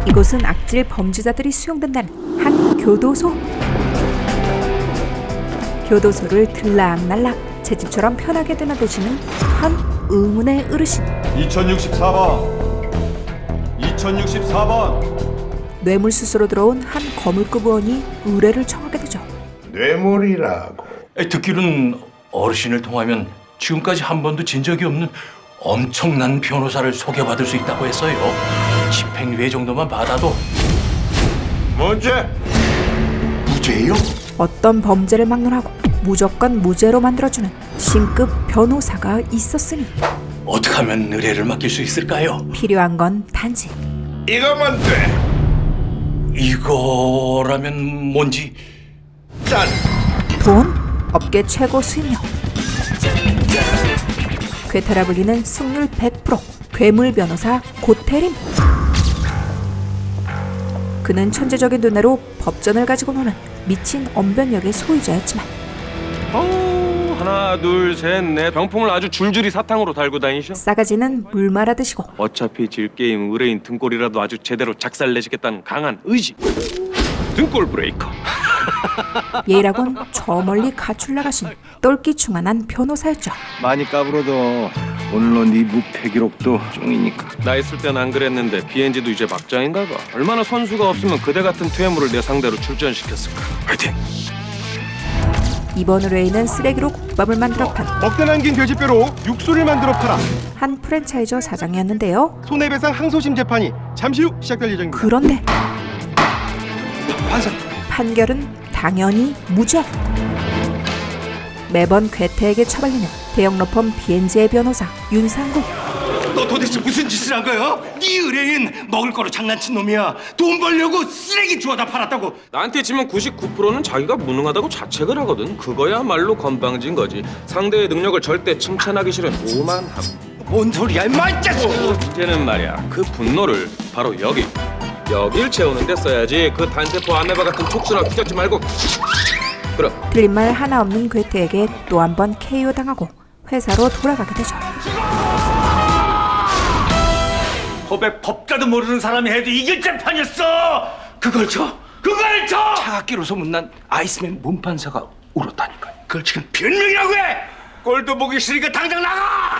이곳은 악질 범죄자들이 수용된다는 한 교도소. 교도소를 들락날락 제 집처럼 편하게 드나드시는 한 의문의 어르신. 2064번 뇌물수수로 들어온 한 거물급 의원이 의뢰를 청하게 되죠. 뇌물이라고. 듣기로는 어르신을 통하면 지금까지 한 번도 진 적이 없는 엄청난 변호사를 소개받을 수 있다고 했어요. 집행유예 정도만 받아도. 문제? 무죄요? 어떤 범죄를 막론하고 무조건 무죄로 만들어주는 신급 변호사가 있었으니 어떻게 하면 의뢰를 맡길 수 있을까요? 필요한 건 단지 이거면 돼. 이거라면 뭔지. 짠. 돈, 업계 최고 수익력. 괴테라 불리는 승률 100% 괴물 변호사 고태림. 그는 천재적인 두뇌로 법전을 가지고 노는 미친 언변력의 소유자였지만 하나 둘 셋 넷 병풍을 아주 줄줄이 사탕으로 달고 다니셔. 싸가지는 물 말아 드시고 어차피 질 게임 의뢰인 등골이라도 아주 제대로 작살내시겠다는 강한 의지. 등골 브레이커. 예의라곤 저 멀리 가출 나가신 똘끼충한한 변호사였죠. 많이 까불어도 오늘로 네 무패 기록도 쫑이니까. 나 있을 땐 안 그랬는데 BNG도 이제 막장인가 봐. 얼마나 선수가 없으면 그대 같은 퇴물을 내 상대로 출전시켰을까. 화이팅! 이번 의뢰인은 쓰레기로 국밥을 만들어 판 한 먹다 남긴 돼지뼈로 육수를 만들어 팔아. 프랜차이저 사장이었는데요. 손해배상 항소심 재판이 잠시 후 시작될 예정입니다. 그런데 판결은 당연히 무죄. 매번 괴테에게 처발리는 대형 로펌 BNG의 변호사 윤상국. 너 도대체 무슨 짓을 한 거야? 네 의뢰인 먹을 거로 장난친 놈이야. 돈 벌려고 쓰레기 주워다 팔았다고. 나한테 치면 99%는 자기가 무능하다고 자책을 하거든. 그거야말로 건방진 거지. 상대의 능력을 절대 칭찬하기 싫은 오만함. 뭔 소리야 임마 이 자식. 이제는 말이야 그 분노를 바로 여길 채우는데 써야지. 그 단세포 아메바 같은 촉수나 휘젓지 말고. 그럼 들린 말 하나 없는 괴테에게 또 한 번 KO 당하고 회사로 돌아가게 되죠. 법에 법가도 모르는 사람이 해도 이길 재판이었어. 그걸 쳐? 차갑기로 소문난 아이스맨 문판사가 울었다니까. 그걸 지금 변명이라고 해? 꼴도 보기 싫으니까 당장 나가.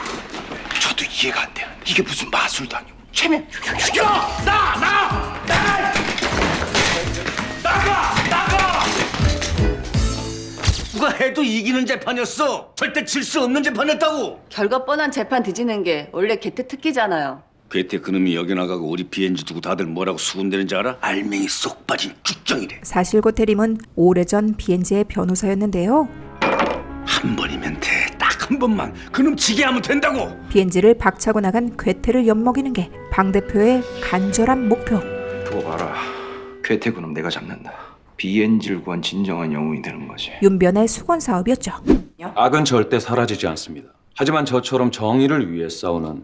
저도 이해가 안 돼. 이게 무슨 마술도 아니고 체면. 죽여! 나가! 누가 해도 이기는 재판이었어. 절대 질 수 없는 재판이었다고. 결과 뻔한 재판 뒤지는 게 원래 개태 특기잖아요. 괴테 그놈이 여기 나가고 우리 BNG 두고 다들 뭐라고 수군대는지 알아? 알맹이 쏙 빠진 쭉정이래. 사실 고태림은 오래전 BNG의 변호사였는데요. 한 번이면 돼. 딱 한 번만. 그놈 지게 하면 된다고. BNG를 박차고 나간 괴테를 엿먹이는 게 방 대표의 간절한 목표. 두고 봐라. 괴테 그놈 내가 잡는다. BNG를 구한 진정한 영웅이 되는 거지. 윤변의 수건 사업이었죠. 악은 절대 사라지지 않습니다. 하지만 저처럼 정의를 위해 싸우는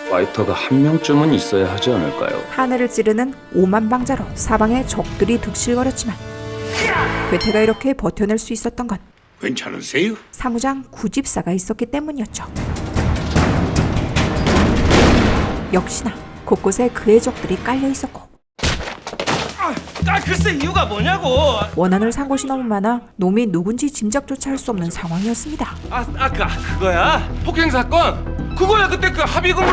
파이터가 한 명쯤은 있어야 하지 않을까요? 하늘을 찌르는 오만방자로 사방에 적들이 득실거렸지만 괴테가 이렇게 버텨낼 수 있었던 건 괜찮으세요? 사무장 구집사가 있었기 때문이었죠. 역시나 곳곳에 그의 적들이 깔려 있었고 글쎄 이유가 뭐냐고. 원한을 산 곳이 너무 많아 놈이 누군지 짐작조차 할 수 없는 상황이었습니다. 그거야? 폭행 사건? 그거야 그때 그 합의금으로.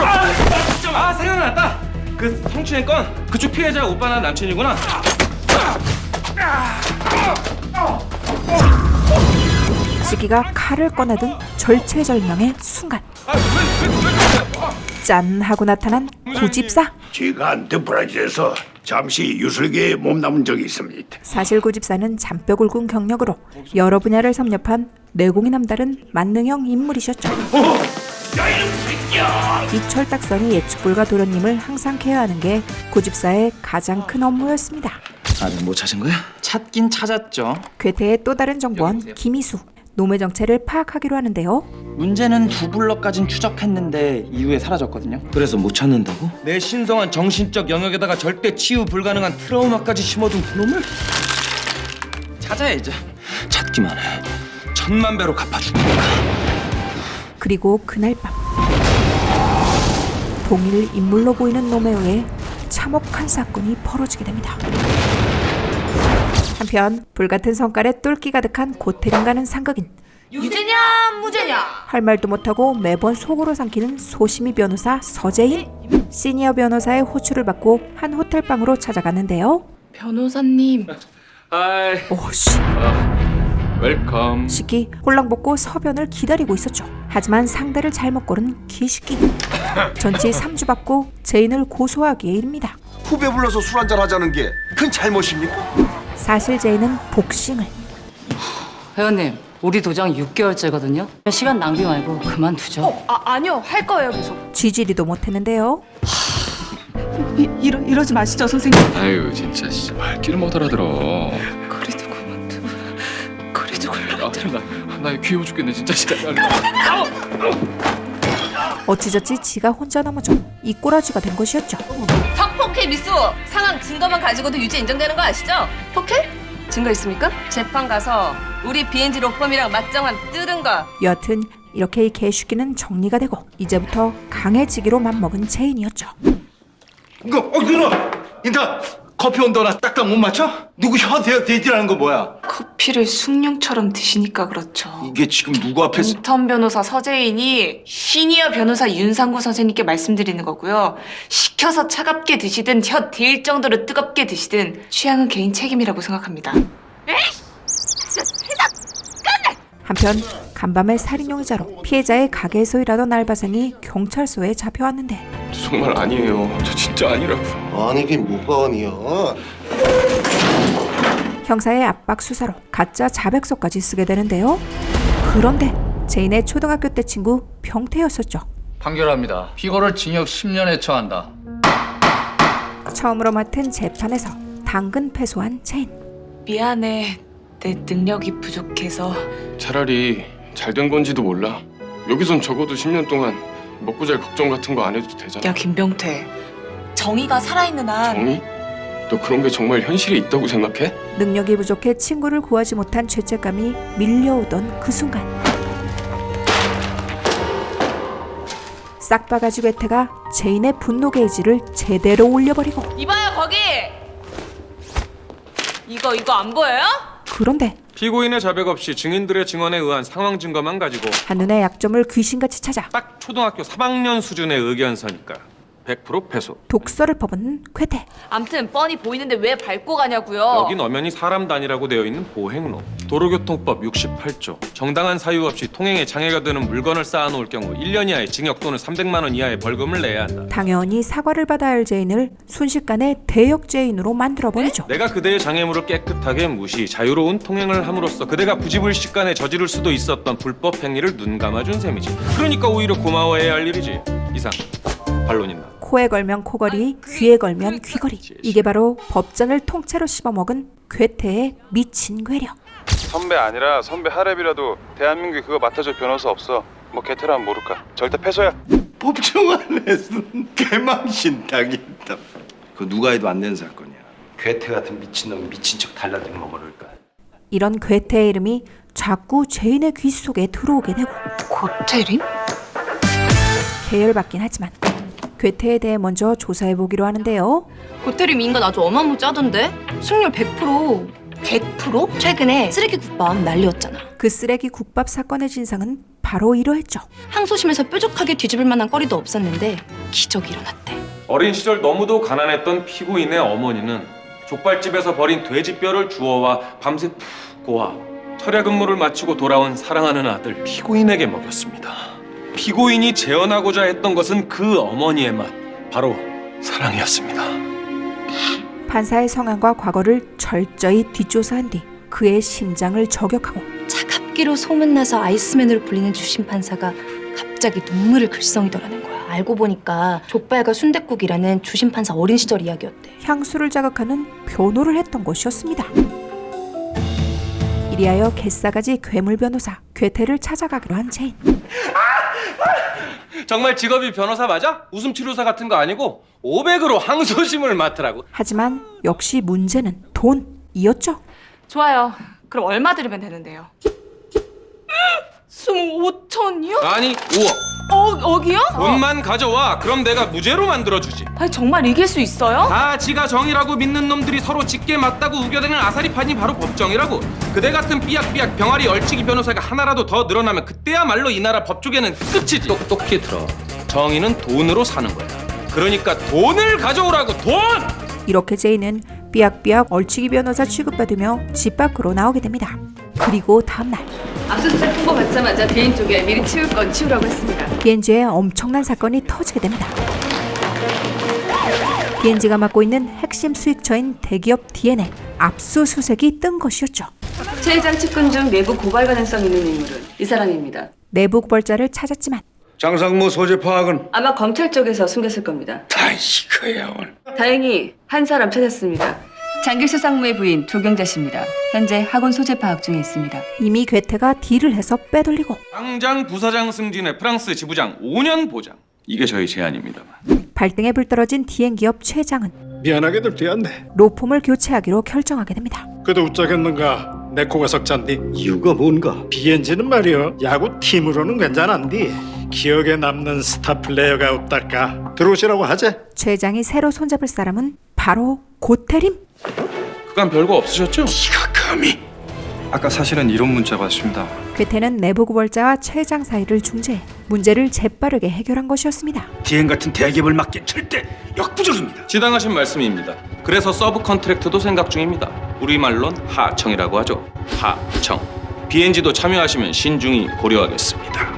생각났다. 그 성추행 건 그쪽 피해자 오빠나 남친이구나. 시기가 칼을 꺼내든 절체절명의 순간 짠 하고 나타난 구집사. 제가 한때 브라질에서 잠시 유술계에 몸담은 적이 있습니다. 사실 구집사는 잔뼈 굵은 경력으로 여러 분야를 섭렵한 내공이 남다른 만능형 인물이셨죠. 이 철딱선이 예측 불가 도련님을 항상 케어하는 게 구집사의 가장 큰 업무였습니다. 아직 못 찾은 거야? 찾긴 찾았죠. 괴테의 또 다른 정보원 김희수. 놈의 정체를 파악하기로 하는데요. 문제는 두 블럭까진 추적했는데 이후에 사라졌거든요. 그래서 못 찾는다고? 내 신성한 정신적 영역에다가 절대 치유 불가능한 트라우마까지 심어둔 그놈을 찾아야지. 찾기만 해. 1000만 배로 갚아줄 테니까. 그리고 그날 밤 동일 인물로 보이는 놈에 의해 참혹한 사건이 벌어지게 됩니다. 한편 불같은 성깔에 똘끼 가득한 고태령 가는 상극인 유죄냐 무죄냐? 할 말도 못하고 매번 속으로 삼키는 소심이 변호사 서재인. 시니어 변호사의 호출을 받고 한 호텔방으로 찾아갔는데요. 변호사님. 하이, 오씨, 웰컴. 시키 홀랑벗고 서변을 기다리고 있었죠. 하지만 상대를 잘못 고른 기식기. 전치 3주 받고 제인을 고소하기에 이릅니다. 후배 불러서 술 한잔 하자는 게 큰 잘못입니까? 사실 제인은 복싱을, 회원님, 우리 도장 6개월째거든요. 시간 낭비 말고 그만두죠. 아니요, 할 거예요, 계속. 쥐지리도 못했는데요. 이러지 마시죠, 선생님. 아유 진짜 말귀를 못 알아들어. 그래도 나 귀여워 죽겠네 진짜. 어찌저찌 지가 혼자 넘어져 이 꼬라지가 된 것이었죠. 성폭행 미수 상황 증거만 가지고도 유죄 인정되는 거 아시죠? 폭행? 증거 있습니까? 재판 가서 우리 BNG 로펌이랑 맞짱만 뜨는 거. 여하튼 이렇게 이 개슈기는 정리가 되고 이제부터 강해지기로 맘먹은 제인이었죠. 누나! 인타! 커피 온도나 딱딱 못 맞춰? 누구 혀 대지라는 거 뭐야? 커피를 숭늉처럼 드시니까 그렇죠. 이게 지금 누구 앞에서 인턴 변호사 서재인이 시니어 변호사 윤상구 선생님께 말씀드리는 거고요. 시켜서 차갑게 드시든 혀 딜 정도로 뜨겁게 드시든 취향은 개인 책임이라고 생각합니다. 한편 간밤에 살인용의자로 피해자의 가게에서 일하던 알바생이 경찰서에 잡혀왔는데 정말 아니에요. 저 진짜 아니라고. 아니긴 뭐가 아니야. 형사의 압박 수사로 가짜 자백서까지 쓰게 되는데요. 그런데 제인의 초등학교 때 친구 병태였었죠. 판결합니다. 피고를 징역 10년에 처한다. 처음으로 맡은 재판에서 당근 패소한 제인. 미안해. 내 능력이 부족해서. 차라리 잘 된 건지도 몰라. 여기선 적어도 10년 동안 먹고 잘 걱정 같은 거 안 해도 되잖아. 야, 김병태. 정의가 살아있는 한 정이? 너 그런 게 정말 현실에 있다고 생각해? 능력이 부족해 친구를 구하지 못한 죄책감이 밀려오던 그 순간 싹바가지 괴테가 제인의 분노 게이지를 제대로 올려버리고 이봐요 거기. 이거 안 보여요? 그런데 피고인의 자백 없이 증인들의 증언에 의한 상황 증거만 가지고 한눈에 약점을 귀신같이 찾아 딱 초등학교 3학년 수준의 의견서니까 100% 패소. 독서를 퍼붓는 괴테. 암튼 뻔히 보이는데 왜 밟고 가냐고요. 여긴 엄연히 사람 단위라고 되어 있는 보행로. 도로교통법 68조. 정당한 사유 없이 통행에 장애가 되는 물건을 쌓아놓을 경우 1년 이하의 징역 또는 300만 원 이하의 벌금을 내야 한다. 당연히 사과를 받아야 할 제인을 순식간에 대역죄인으로 만들어버리죠. 내가 그대의 장애물을 깨끗하게 무시, 자유로운 통행을 함으로써 그대가 부지불식간에 저지를 수도 있었던 불법 행위를 눈 감아준 셈이지. 그러니까 오히려 고마워해야 할 일이지. 이상. 반론 있나? 코에 걸면 코걸이, 귀에 걸면 귀걸이. 이게 바로 법장을 통째로 씹어먹은 괴테의 미친 괴력. 선배 아니라 선배 하랩이라도 대한민국에 그거 맡아줄 변호사 없어. 뭐 개태라면 모를까. 절대 패소야. 법정을 냈으면 개망신당했다. 그거 누가 해도 안 되는 사건이야. 괴테 같은 미친놈이 미친 척 달라들면 뭐 모를까. 이런 괴테의 이름이 자꾸 제인의 귀 속에 들어오게 되고 고태림? 계열받긴 하지만 괴테에 대해 먼저 조사해보기로 하는데요. 고태림 인간 아주 어마무 짜던데? 승률 100%. 100%? 최근에 쓰레기 국밥 난리였잖아. 그 쓰레기 국밥 사건의 진상은 바로 이러했죠. 항소심에서 뾰족하게 뒤집을 만한 거리도 없었는데 기적이 일어났대. 어린 시절 너무도 가난했던 피고인의 어머니는 족발집에서 버린 돼지뼈를 주워와 밤새 푹 고아 철야 근무를 마치고 돌아온 사랑하는 아들 피고인에게 먹였습니다. 피고인이 재현하고자 했던 것은 그 어머니의 맛, 바로 사랑이었습니다. 판사의 성함과 과거를 철저히 뒷조사한 뒤 그의 심장을 저격하고 차갑기로 소문나서 아이스맨으로 불리는 주심 판사가 갑자기 눈물을 글썽이더라는 거야. 알고 보니까 족발과 순댓국이라는 주심 판사 어린 시절 이야기였대. 향수를 자극하는 변호를 했던 것이었습니다. 이리하여 개싸가지 괴물 변호사 괴테를 찾아가기로 한 제인. 정말 직업이 변호사 맞아? 웃음 치료사 같은 거 아니고 500으로 항소심을 맡으라고. 하지만 역시 문제는 돈이었죠. 좋아요. 그럼 얼마 들으면 되는데요? 25,000이요? 아니 5억. 억이요? 돈만 가져와. 그럼 내가 무죄로 만들어주지. 아니 정말 이길 수 있어요? 다 지가 정이라고 믿는 놈들이 서로 짙게 맞다고 우겨대는 아사리판이 바로 법정이라고. 그대 같은 삐약삐약 병아리 얼치기 변호사가 하나라도 더 늘어나면 그때야말로 이 나라 법조계는 끝이지. 똑똑히 들어. 정의는 돈으로 사는 거야. 그러니까 돈을 가져오라고. 돈! 이렇게 제인은 삐약삐약 얼치기 변호사 취급받으며 집 밖으로 나오게 됩니다. 그리고 다음날 압수수색 통보 받자마자 비인 쪽에 미리 치울 건 치우라고 했습니다. 비엔지에 엄청난 사건이 터지게 됩니다. 비엔지가 맡고 있는 핵심 수익처인 대기업 DNA 압수수색이 뜬 것이었죠. 최 회장 측근 중 내부 고발 가능성 있는 인물은 이 사람입니다. 내부 고발자를 찾았지만 장상무 소재 파악은 아마 검찰 쪽에서 숨겼을 겁니다. 다시 그야 오늘. 다행히 한 사람 찾았습니다. 장길수 상무의 부인 조경자 씨입니다. 현재 학원 소재 파악 중에 있습니다. 이미 괴테가 딜을 해서 빼돌리고 당장 부사장 승진의 프랑스 지부장 5년 보장. 이게 저희 제안입니다만. 발등에 불 떨어진 디엔기업 최장은 미안하게도 되었네. 로펌을 교체하기로 결정하게 됩니다. 그래도 웃자겠는가? 내 코가 석잔디. 이유가 뭔가? 비엔지는 말이여 야구 팀으로는 괜찮은데 기억에 남는 스타 플레이어가 없달까? 들어오시라고 하재. 최장이 새로 손잡을 사람은 바로 고태림. 그간 별거 없으셨죠? 네가 감히? 아까 사실은 이런 문자 받습니다. 괴테는 내부 고발자와 최장 사이를 중재해 문제를 재빠르게 해결한 것이었습니다. 디엔 같은 대기업을 막기 절대 역부족입니다. 지당하신 말씀입니다. 그래서 서브 컨트랙트도 생각 중입니다. 우리말론 하청이라고 하죠. 하청. BNG도 참여하시면 신중히 고려하겠습니다.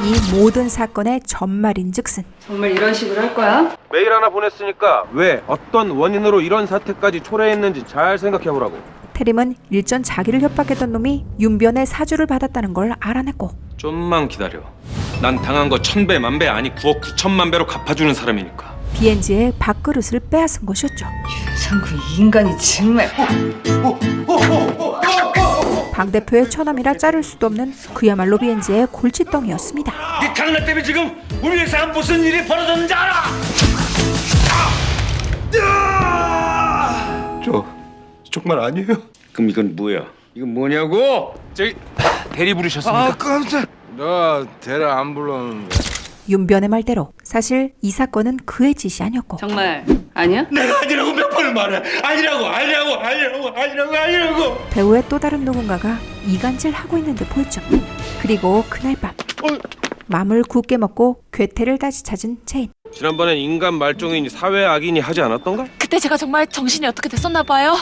이 모든 사건의 전말인즉슨 정말 이런 식으로 할 거야? 메일 하나 보냈으니까 왜 어떤 원인으로 이런 사태까지 초래했는지 잘 생각해보라고. 태림은 일전 자기를 협박했던 놈이 윤변의 사주를 받았다는 걸 알아냈고 좀만 기다려. 난 당한 거 1000배 만배 아니 9억 9천만 배로 갚아주는 사람이니까. BNG의 밥그릇을 빼앗은 것이었죠. 윤상구 이 인간이 정말... 방 대표의 처남이라 자를 수도 없는 그야말로 BNG의 골칫덩이였습니다. 네 장난 때문에 지금 우리 회사에 무슨 일이 벌어졌는지 알아? 저 정말 아니에요? 그럼 이건 뭐야? 이건 뭐냐고? 저기 대리 부르셨습니까? 깜짝. 나 대라 안 불렀는데. 윤변의 말대로 사실 이 사건은 그의 짓이 아니었고 정말 아니야? 내가 아니라고 몇 번을 말해. 아니라고. 배우의 또 다른 누군가가 이간질하고 있는 듯 보였죠. 그리고 그날 밤 맘을 굳게 먹고 괴테를 다시 찾은 제인. 지난번엔 인간 말종이니 사회 악인이 하지 않았던가? 그때 제가 정말 정신이 어떻게 됐었나 봐요.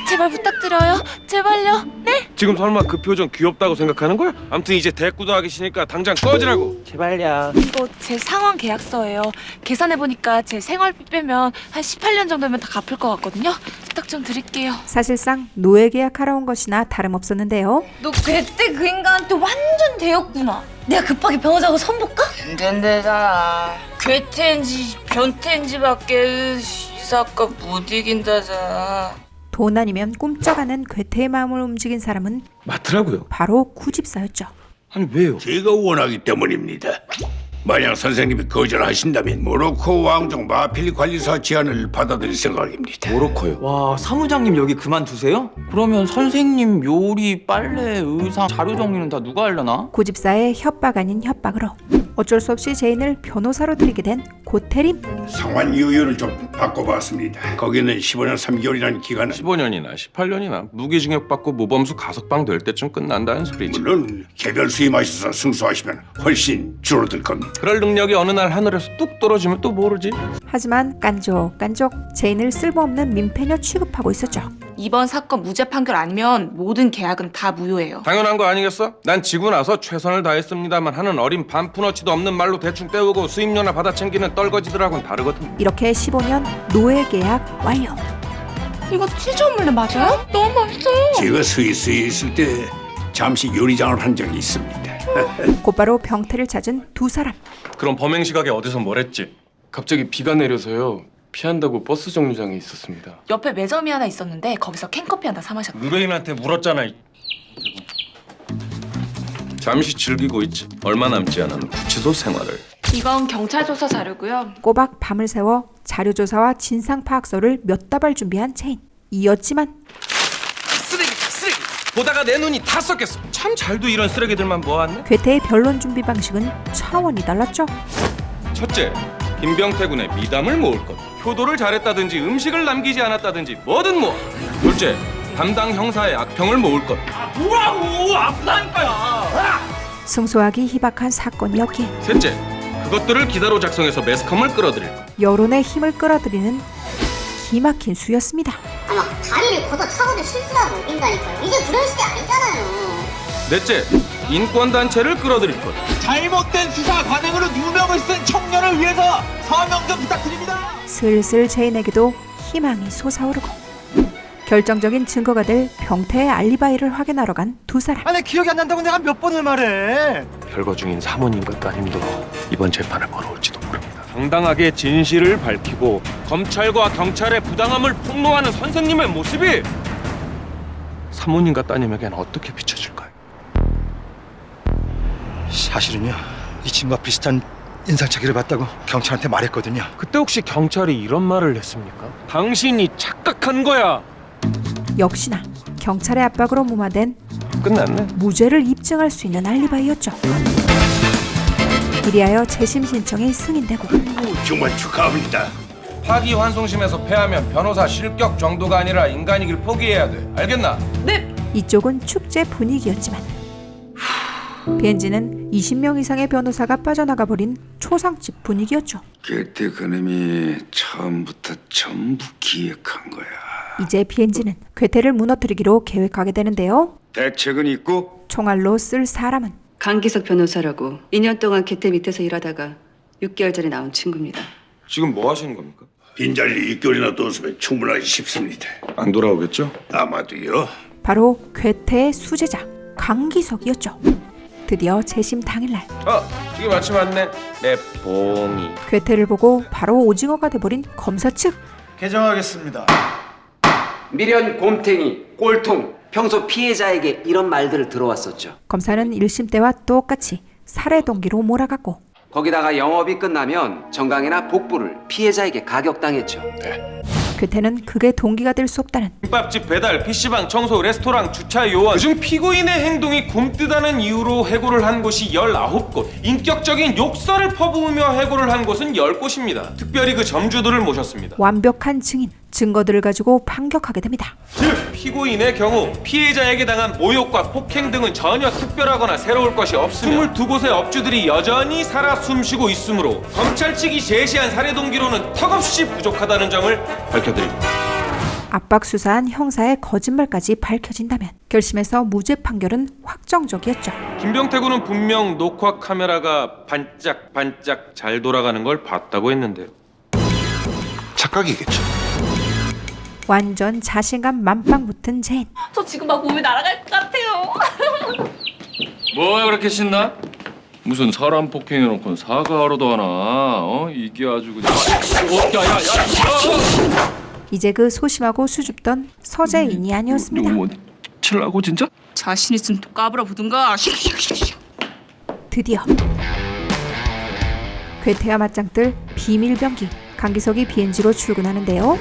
제발 부탁드려요. 제발요. 네? 지금 설마 그 표정 귀엽다고 생각하는 거야? 아무튼 이제 대꾸도 하기 싫으니까 당장 꺼지라고. 제발야. 이거 제 상환 계약서예요. 계산해보니까 제 생활비 빼면 한 18년 정도면 다 갚을 것 같거든요. 부탁 좀 드릴게요. 사실상 노예 계약하러 온 것이나 다름없었는데요. 너 그때 그 인간한테 완전 대였구나. 내가 급하게 변호사하고 선볼까? 안 된대잖아. 괴태인지 변태인지밖에 이 사건 못 이긴다잖아. 돈 아니면 꿈쩍하는 괴테의 마음을 움직인 사람은 맞더라고요. 바로 구집사였죠. 아니 왜요? 제가 원하기 때문입니다. 만약 선생님이 거절하신다면 모로코 왕족 마필 관리사 제안을 받아들일 생각입니다. 모로코요. 와, 사무장님 여기 그만두세요? 그러면 선생님 요리, 빨래, 의상, 자료 정리는 다 누가 하려나? 구집사의 협박 아닌 협박으로 어쩔 수 없이 제인을 변호사로 들이게 된 고태림. 상환 유효를 좀 바꿔봤습니다. 거기는 15년 3개월이라는 기간은 15년이나 18년이나 무기징역 받고 모범수 가석방 될 때쯤 끝난다는 소리지. 물론 개별 수임하셔서 승소하시면 훨씬 줄어들 겁니다. 그럴 능력이 어느 날 하늘에서 뚝 떨어지면 또 모르지. 하지만 깐족깐족 제인을 쓸모없는 민폐녀 취급하고 있었죠. 이번 사건 무죄 판결 아니면 모든 계약은 다 무효예요. 당연한 거 아니겠어? 난 지고 나서 최선을 다했습니다만 하는 어린 반푼어치도 없는 말로 대충 때우고 수임료나 받아 챙기는 떨거지들하고는 다르거든. 이렇게 15년 노예 계약 완료. 이거 치즈 오믈렛 맞아요? 너무 맛있어요. 제가 스위스에 있을 때 잠시 요리장을 한 적이 있습니다. 곧바로 병태를 찾은 두 사람. 그럼 범행 시각에 어디서 뭘 했지? 갑자기 비가 내려서요. 피한다고 버스 정류장에 있었습니다. 옆에 매점이 하나 있었는데 거기서 캔커피 하나 사 마셨다. 의뢰인한테 물었잖아. 잠시 즐기고 있지. 얼마 남지 않은 구치소 생활을. 이건 경찰 조사 자료고요. 꼬박 밤을 새워 자료조사와 진상파악서를 몇 다발 준비한 제인. 이었지만 쓰레기. 보다가 내 눈이 다 썩겠어. 참 잘도 이런 쓰레기들만 모았네. 괴테의 변론 준비 방식은 차원이 달랐죠. 첫째, 김병태 군의 미담을 모을 것. 효도를 잘했다든지 음식을 남기지 않았다든지 뭐든 모아. 둘째, 담당 형사의 악평을 모을 것. 뭐라고? 아프다니까요. 승소하기 희박한 사건이었기에 셋째, 그것들을 기사로 작성해서 매스컴을 끌어들일 것. 여론의 힘을 끌어들이는 기막힌 수였습니다. 아마 다리를 걷어 차고도 실수하고 옮긴다니까요. 이제 그런 시대 아니잖아요. 넷째, 인권단체를 끌어들일 것. 잘못된 수사 관행으로 누명을 쓴 청년을 위해서 서명 좀 부탁드립니다. 슬슬 제인에게도 희망이 솟아오르고 결정적인 증거가 될 병태의 알리바이를 확인하러 간 두 사람. 아니 기억이 안 난다고 내가 몇 번을 말해. 별거 중인 사모님과 따님도 이번 재판을 벌어올지도 모릅니다. 당당하게 진실을 밝히고 검찰과 경찰의 부당함을 폭로하는 선생님의 모습이 사모님과 따님에겐 어떻게 비춰질까요? 사실은요, 이 친구가 비슷한 인상착의를 받다고 경찰한테 말했거든요. 그때 혹시 경찰이 이런 말을 했습니까? 당신이 착각한 거야. 역시나 경찰의 압박으로 무마된 끝났네. 무죄를 입증할 수 있는 알리바이였죠. 이리하여 재심 신청이 승인되고 정말 축하합니다. 파기환송심에서 패하면 변호사 실격 정도가 아니라 인간이길 포기해야 돼. 알겠나? 이쪽은 축제 분위기였지만 비엔지는 20명 이상의 변호사가 빠져나가 버린 초상집 분위기였죠. 그때 그놈이 처음부터 전부 기획한 거야. 이제 비엔지는 괴테를 무너뜨리기로 계획하게 되는데요. 대책은 있고 총알로 쓸 사람은 강기석 변호사라고 2년 동안 개태 밑에서 일하다가 6개월 전에 나온 친구입니다. 지금 뭐 하시는 겁니까? 빈자리 6개월이나 뒀으면 충분하기 쉽습니다. 안 돌아오겠죠? 아마도요. 바로 괴테의 수제자 강기석이었죠. 드디어 재심 당일날 지금 마침 왔네. 내 봉이. 괴테를 보고 바로 오징어가 돼버린 검사 측. 개정하겠습니다. 미련, 곰탱이, 꼴통, 평소 피해자에게 이런 말들을 들어왔었죠. 검사는 1심 때와 똑같이 살해 동기로 몰아갔고 거기다가 영업이 끝나면 정강이나 복부를 피해자에게 가격당했죠. 괴테는 그게 동기가 될 수 없다는 김밥집 배달, PC방 청소, 레스토랑, 주차 요원. 그중 피고인의 행동이 굼뜨다는 이유로 해고를 한 곳이 19곳. 인격적인 욕설을 퍼부으며 해고를 한 곳은 10곳입니다. 특별히 그 점주들을 모셨습니다. 완벽한 증인, 증거들을 가지고 판격하게 됩니다. 즉, 피고인의 경우 피해자에게 당한 모욕과 폭행 등은 전혀 특별하거나 새로울 것이 없으며 22곳의 업주들이 여전히 살아 숨쉬고 있으므로 검찰 측이 제시한 살해 동기로는 턱없이 부족하다는 점을 밝혀드립니다. 압박 수사한 형사의 거짓말까지 밝혀진다면 결심에서 무죄 판결은 확정적이었죠. 김병태 군은 분명 녹화 카메라가 반짝반짝 잘 돌아가는 걸 봤다고 했는데요. 착각이겠죠. 완전 자신감 만빵 붙은 제인. 저 지금 막 몸이 날아갈 것 같아요. 뭐야 그렇게 신나? 무슨 사람 폭행해놓고 사과하러도 하나? 이게 아주 그냥. 야야야! 이제 그 소심하고 수줍던 서재인이 아니었습니다. 뭐 칠라고 진짜? 자신 있으면 또 까불어 보든가. 드디어 괴테와 맞짱 뜰 비밀 병기 강기석이 비엔지로 출근하는데요.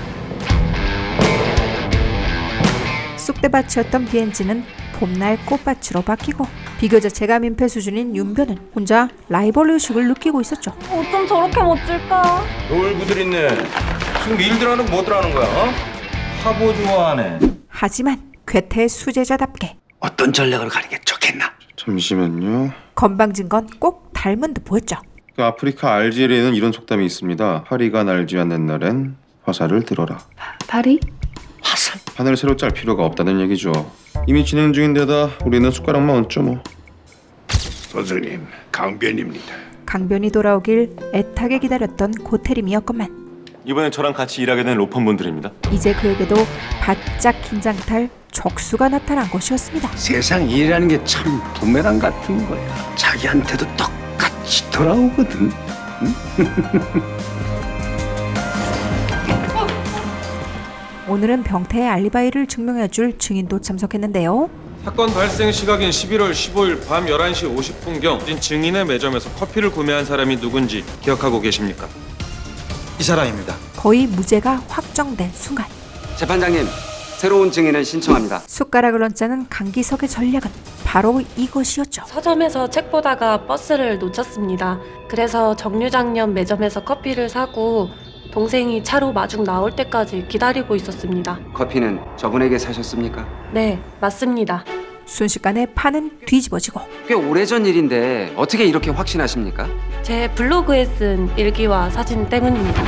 쑥대밭이었던 비엔지는 봄날 꽃밭으로 바뀌고 비교 자체가 민폐 수준인 윤변은 혼자 라이벌 의식을 느끼고 있었죠. 어쩜 저렇게 멋질까? 놀부들 있네. 지금 일들 하는 거 뭐들 하는 거야? 화보 좋아하네. 하지만 괴테의 수제자답게 어떤 전략을 가는 게 좋겠나? 잠시만요. 건방진 건 꼭 닮은 듯 보였죠. 그 아프리카 알제리에는 이런 속담이 있습니다. 파리가 날지 않는 날엔 화살을 들어라. 파리? 판을 새로 짤 필요가 없다는 얘기죠. 이미 진행 중인데다 우리는 숟가락만 얹죠 뭐. 선생님, 강변입니다. 강변이 돌아오길 애타게 기다렸던 고태림이었건만 이번에 저랑 같이 일하게 된 로펌분들입니다. 이제 그에게도 바짝 긴장 탈 적수가 나타난 것이었습니다. 세상 일이라는 게 참 부메랑 같은 거야. 자기한테도 똑같이 돌아오거든. 오늘은 병태의 알리바이를 증명해줄 증인도 참석했는데요. 사건 발생 시각인 11월 15일 밤 11시 50분경 증인의 매점에서 커피를 구매한 사람이 누군지 기억하고 계십니까? 이 사람입니다. 거의 무죄가 확정된 순간 재판장님, 새로운 증인을 신청합니다. 숟가락을 얹자는 강기석의 전략은 바로 이것이었죠. 서점에서 책 보다가 버스를 놓쳤습니다. 그래서 정류장옆 매점에서 커피를 사고 동생이 차로 마중 나올 때까지 기다리고 있었습니다. 커피는 저분에게 사셨습니까? 네, 맞습니다. 순식간에 판은 뒤집어지고 꽤 오래전 일인데 어떻게 이렇게 확신하십니까? 제 블로그에 쓴 일기와 사진 때문입니다.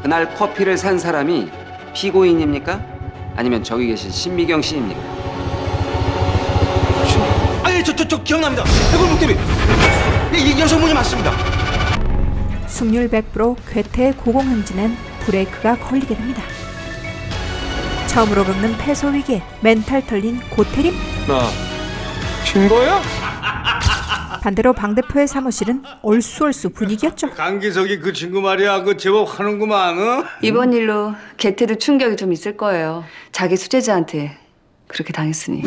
그날 커피를 산 사람이 피고인입니까? 아니면 저기 계신 신미경 씨입니까? 아니 저 기억납니다. 해골 목도리. 이 여성분이 맞습니다. 승률 100% 괴테의 고공행진엔 브레이크가 걸리게 됩니다. 처음으로 겪는 패소 위기에 멘탈 털린 고태림. 나 친거야? 반대로 방 대표의 사무실은 얼쑤얼쑤 분위기였죠. 강기석이 그 친구 말이야. 그 제법 하는구만. 어? 이번 일로 개태도 충격이 좀 있을 거예요. 자기 수제자한테 그렇게 당했으니.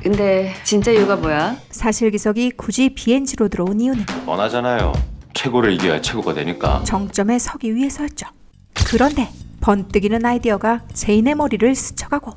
근데 진짜 이유가 뭐야? 사실 기석이 굳이 BNG로 들어온 이유는 뻔하잖아요. 최고를 이겨야 최고가 되니까. 정점에 서기 위해서였죠. 그런데 번뜩이는 아이디어가 제인의 머리를 스쳐가고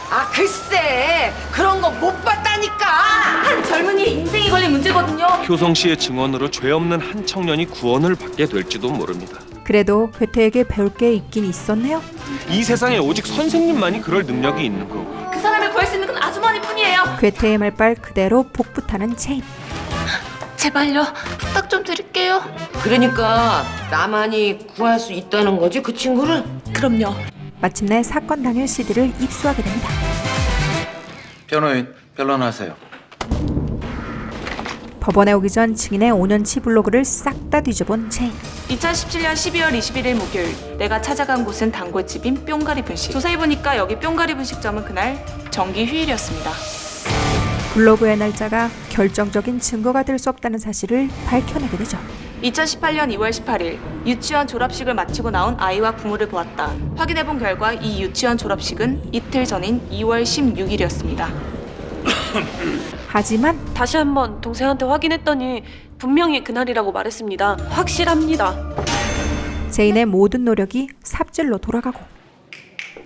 아 글쎄 그런 거 못 봤다니까. 한 젊은이의 인생이 걸린 문제거든요. 효성 씨의 증언으로 죄 없는 한 청년이 구원을 받게 될지도 모릅니다. 그래도 괴테에게 배울 게 있긴 있었네요. 이 세상에 오직 선생님만이 그럴 능력이 있는 거고. 그 사람을 구할 수 있는 건 아주머니뿐이에요. 괴테의 말발 그대로 복붙하는 제인. 제발요 부탁 좀 드릴게요. 그러니까 나만이 구할 수 있다는 거지 그 친구를? 그럼요. 마침내 사건 당일 CD를 입수하게 됩니다. 변호인, 변론하세요. 법원에 오기 전 증인의 5년치 블로그를 싹 다 뒤져본 제인. 2017년 12월 21일 목요일 내가 찾아간 곳은 단골집인 뿅가리 분식. 조사해보니까 여기 뿅가리 분식점은 그날 정기 휴일이었습니다. 블로그의 날짜가 결정적인 증거가 될 수 없다는 사실을 밝혀내게 되죠. 2018년 2월 18일 유치원 졸업식을 마치고 나온 아이와 부모를 보았다. 확인해본 결과 이 유치원 졸업식은 이틀 전인 2월 16일이었습니다. 하지만 다시 한번 동생한테 확인했더니 분명히 그날이라고 말했습니다. 확실합니다. 제인의 모든 노력이 삽질로 돌아가고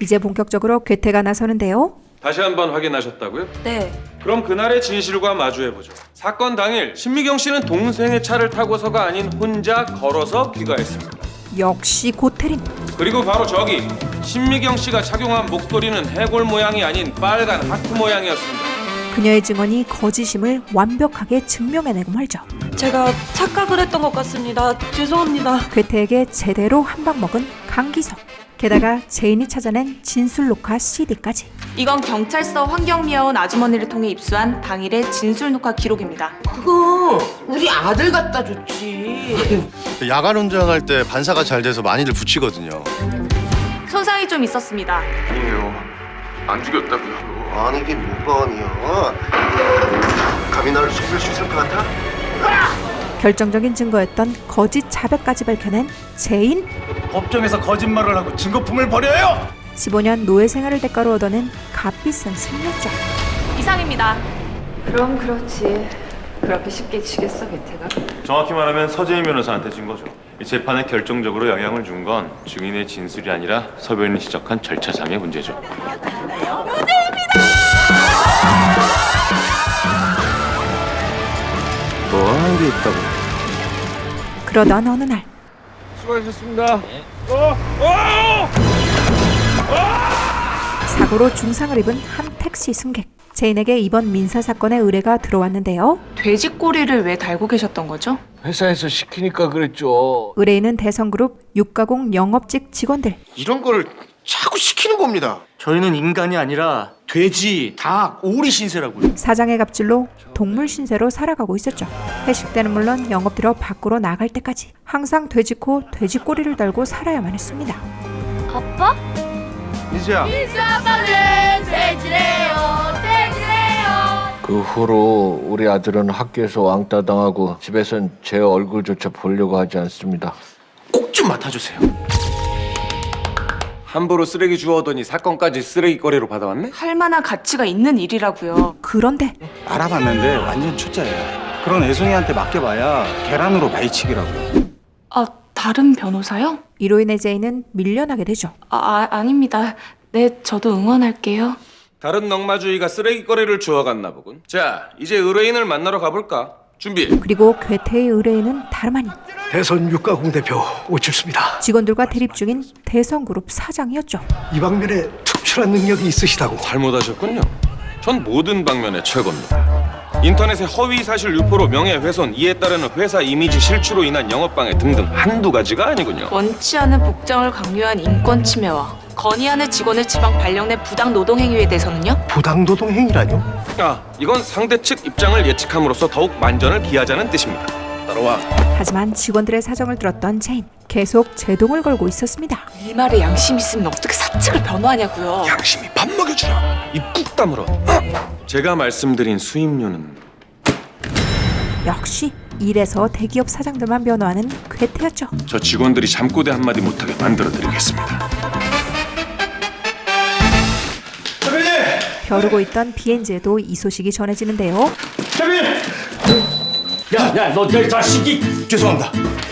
이제 본격적으로 괴테가 나서는데요. 다시 한번 확인하셨다고요? 네. 그럼 그날의 진실과 마주해보죠. 사건 당일 신미경 씨는 동생의 차를 타고서가 아닌 혼자 걸어서 귀가했습니다. 역시 고태림. 그리고 바로 저기 신미경 씨가 착용한 목도리는 해골 모양이 아닌 빨간 하트 모양이었습니다. 그녀의 증언이 거짓임을 완벽하게 증명해내고 말죠. 제가 착각을 했던 것 같습니다. 죄송합니다. 괴테에게 제대로 한 방 먹은 강기석. 게다가 제인이 찾아낸 진술 녹화 CD까지. 이건 경찰서 환경미화원 아주머니를 통해 입수한 당일의 진술 녹화 기록입니다. 그거 우리 아들 갖다 줬지. 야간 운전할 때 반사가 잘 돼서 많이들 붙이거든요. 손상이 좀 있었습니다. 아니에요. 안 죽였다고요. 아니긴 뭐가 아니야. 감히 나를 속일 수 있을 것 같아? 결정적인 증거였던 거짓 자백까지 밝혀낸 제인. 법정에서 거짓말을 하고 증거품을 버려요. 15년 노예 생활을 대가로 얻어낸 값비싼 승리였죠. 이상입니다. 그럼 그렇지. 그렇게 쉽게 지겠어, 개태가? 정확히 말하면 서재인 변호사한테 준 거죠. 이 재판에 결정적으로 영향을 준 건 증인의 진술이 아니라 서변이 지적한 절차상의 문제죠. 뭐 하는 게 있다고? 그러던 어느 날 수고하셨습니다. 사고로 중상을 입은 한 택시 승객. 제인에게 이번 민사 사건의 의뢰가 들어왔는데요. 돼지꼬리를 왜 달고 계셨던 거죠? 회사에서 시키니까 그랬죠. 의뢰인은 대성그룹 육가공 영업직 직원들. 이런 걸 자꾸 시키는 겁니다. 저희는 인간이 아니라 돼지, 닭, 오리 신세라고요. 사장의 갑질로 동물 신세로 살아가고 있었죠. 회식 때는 물론 영업 들어 밖으로 나갈 때까지 항상 돼지코, 돼지꼬리를 달고 살아야만 했습니다. 아빠? 이제야. 이제 아빠는 돼지래요, 돼지래요. 그 후로 우리 아들은 학교에서 왕따 당하고 집에선 제 얼굴조차 보려고 하지 않습니다. 꼭 좀 맡아주세요. 함부로 쓰레기 주워오더니 사건까지 쓰레기거리로 받아왔네? 할 만한 가치가 있는 일이라고요. 그런데 알아봤는데 완전 초짜예요. 그런 애송이한테 맡겨봐야 계란으로 바위치기라고. 아, 다른 변호사요? 이로 인해 제인은 밀려나게 되죠. 아닙니다. 네, 저도 응원할게요. 다른 넝마주의가 쓰레기거리를 주워갔나 보군. 자, 이제 의뢰인을 만나러 가볼까? 준비. 그리고 괴테의 의뢰인은 다름 아닌 대선 육가공 대표 오칠수입니다. 직원들과 대립 중인 대성그룹 사장이었죠. 이 방면에 특출한 능력이 있으시다고. 잘못하셨군요. 전 모든 방면에 최고입니다. 인터넷의 허위 사실 유포로 명예훼손, 이에 따르는 회사 이미지 실추로 인한 영업방해 등등 한두 가지가 아니군요. 원치 않은 복장을 강요한 인권 침해와 건의하는 직원을 지방 발령 내 부당 노동 행위에 대해서는요? 부당 노동 행위라뇨? 아, 이건 상대 측 입장을 예측함으로써 더욱 만전을 기하자는 뜻입니다. 따라와. 하지만 직원들의 사정을 들었던 제인 계속 제동을 걸고 있었습니다. 이 말에 양심 있으면 어떻게 사측을 변호하냐고요. 양심이 밥 먹여주라. 입 꾹 다물어. 제가 말씀드린 수임료는 역시 이래서 대기업 사장들만 변호하는 괴테였죠. 저 직원들이 잠꼬대 한마디 못하게 만들어드리겠습니다. 벼르고 있던 비엔즈에도 이 소식이 전해지는데요. 야, 너 내 자식이. 죄송합니다.